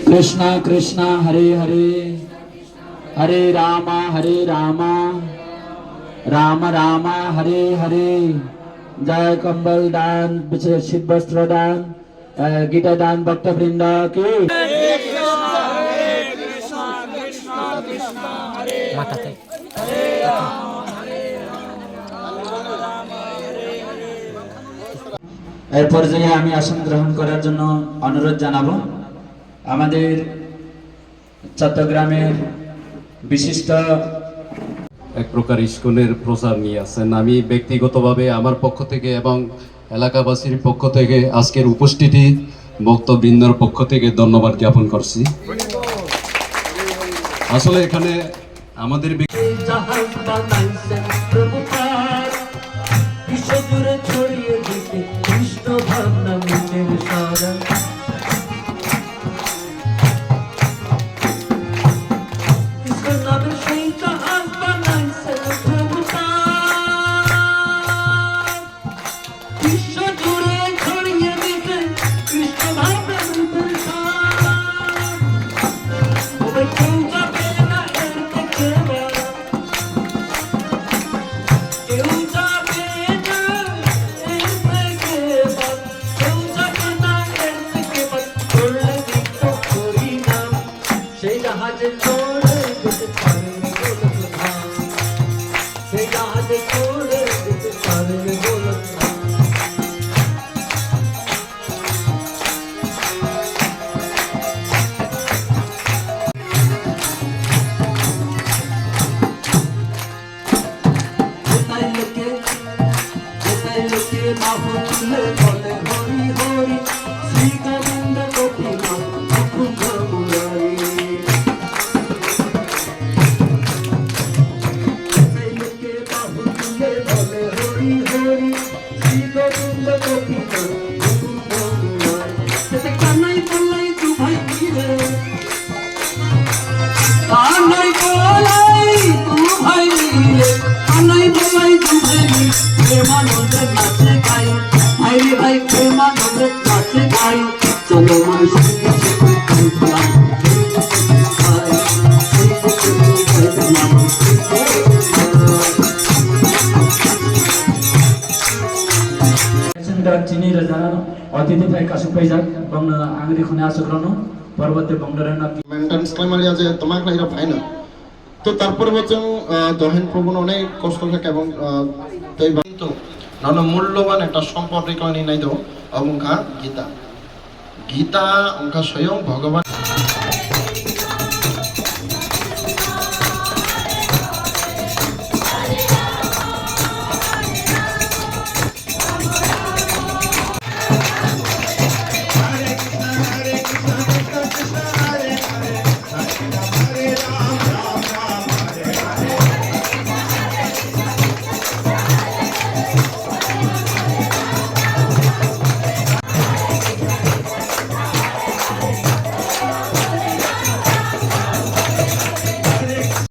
कृष्णा कृष्णा हरे हरे हरे रामा राम राम हरे हरे। जय कंबल दान शीत वस्त्र दान गीता दान भक्तवृंद की এর পর্যায়ে আমি আসন গ্রহণ করার জন্য অনুরোধ জানাবো আমাদের চট্টগ্রামের বিশিষ্ট এক প্রকার ইস্কনের প্রচার নিয়ে আছেন। আমি ব্যক্তিগতভাবে আমার পক্ষ থেকে এবং এলাকাবাসীর পক্ষ থেকে আজকের উপস্থিতি ভক্তবৃন্দর পক্ষ থেকে ধন্যবাদ জ্ঞাপন করছি। আসলে এখানে আমাদের चिनी रजा अतिथि भाई कासु पैजा बंग आंगरी खने आसुग्रनो पर्वते बंगरेना মেন্টেন্স ক্লাইমারিয়া যে তোমাক লাইরা ফাইনা তো তারপরে বলছেন দহেন প্রবণ অনেক কষ্ট থাকে এবং তাই কিন্তু নানা মূল্যবান একটা সম্পদ রেখে নাই দাও অবংখা গীতা গীতা অংখা স্বয়ং ভগবান